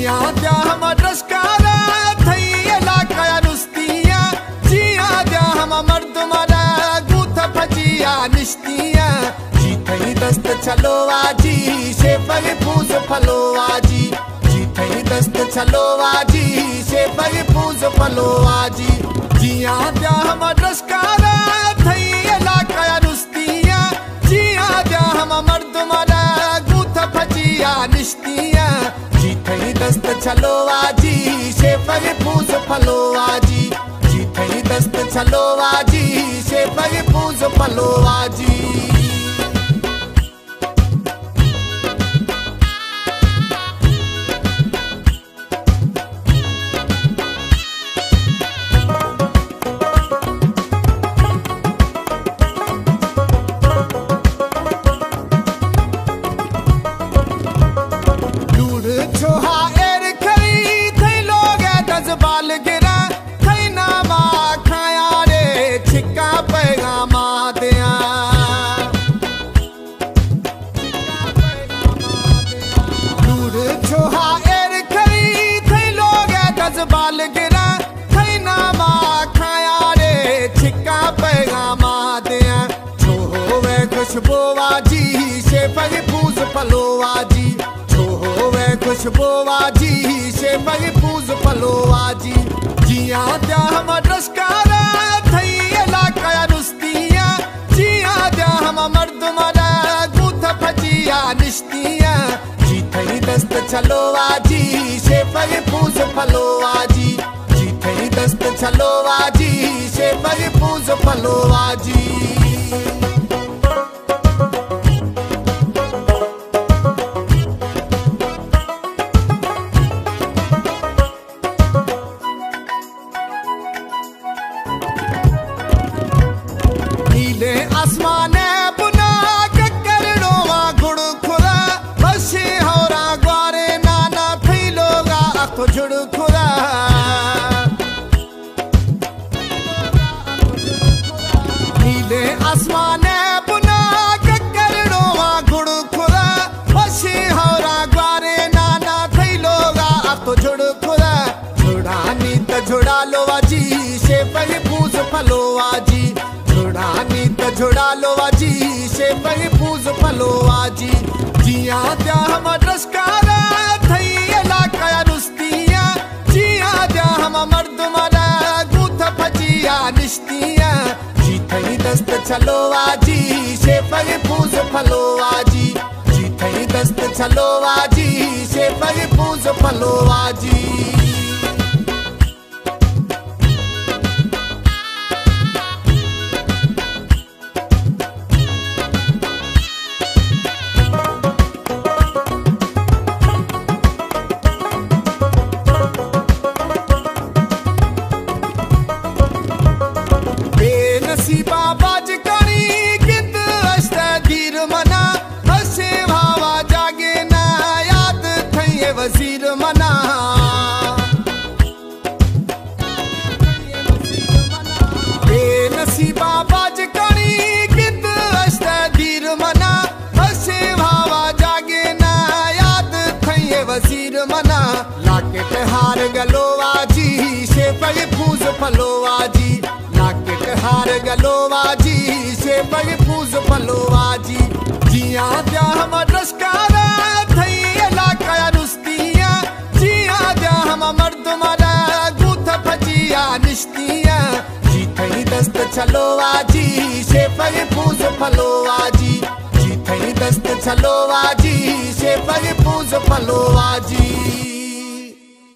जिया द्या हम रसकारा थई लाकाया नुस्तिया जिया द्या हम मर्द मरा गूथ फजिया निश्तिया जी थई दस्त चलो आजी शेफर फूस फलो आजी जी थई दस्त चलो आजी शेफर फूस फलो आजी जिया द्या हम रसकारा थई लाकाया नुस्तिया जिया द्या हम मर्द मरा गूथ फजिया निश्तिया जी थई दस्त चलो आजी शेफर फूस फलो आजी जी थई दस्त चलो आजी शेफर फूस फलो आजी खुशबोवाजी शेफर फूस फलोवाजी छोवे खुशबोवाजी शेफर फूस फलोवाजी जिया द्या हम रसकारा थई लाकाया नुस्तिया जिया द्या हम मर्द मरा गूथ फजिया निश्तिया जी थई दस्त चलो आजी शेफर फूस फलोवाजी जी थई दस्त चलो आजी शेफर फूस फलोवाजी आसमाने बुना ककरड़ोवा गुड़ खुरा बसे होरा ग्वारे नाना फैलोगा अखो जुड़ खुरा नीले आसमाने बुना ककरड़ोवा गुड़ खुरा बसे होरा ग्वारे नाना फैलोगा अखो जुड़ खुरा जुड़ानी त जुड़ा लो आजी शेफर फूस फलो आजी जुड़ानी त जुड़ा लो आजी शेफर फूस फलो आजी जिया द्या हम रसकारा थई लाकाया नुस्तिया जिया द्या हम मर्द मरा गूथ फजिया निश्तिया जी थई दस्त चलो आजी शेफर फूस फलो आजी जी थई दस्त चलो आजी शेफर फूस फलो आजी वजीर मना बेनसीबा बाज करी कित अस्तगीर मना हसे भावा जागे ना याद थई वजीर मना लाकेट हार गलो आजी शेफर फूस फलो आजी लाकेट हार गलो आजी शेफर फूस फलो आजी जिया द्या हम रसकारा थई लाकाया नुस्तिया जिया द्या हम मर्द मरा गूथ फजिया निश्तिया जी थई दस्त चलो आजी शेफर फूस फलो आजी जी थई दस्त चलो आजी शेफर फूस फलो आजी।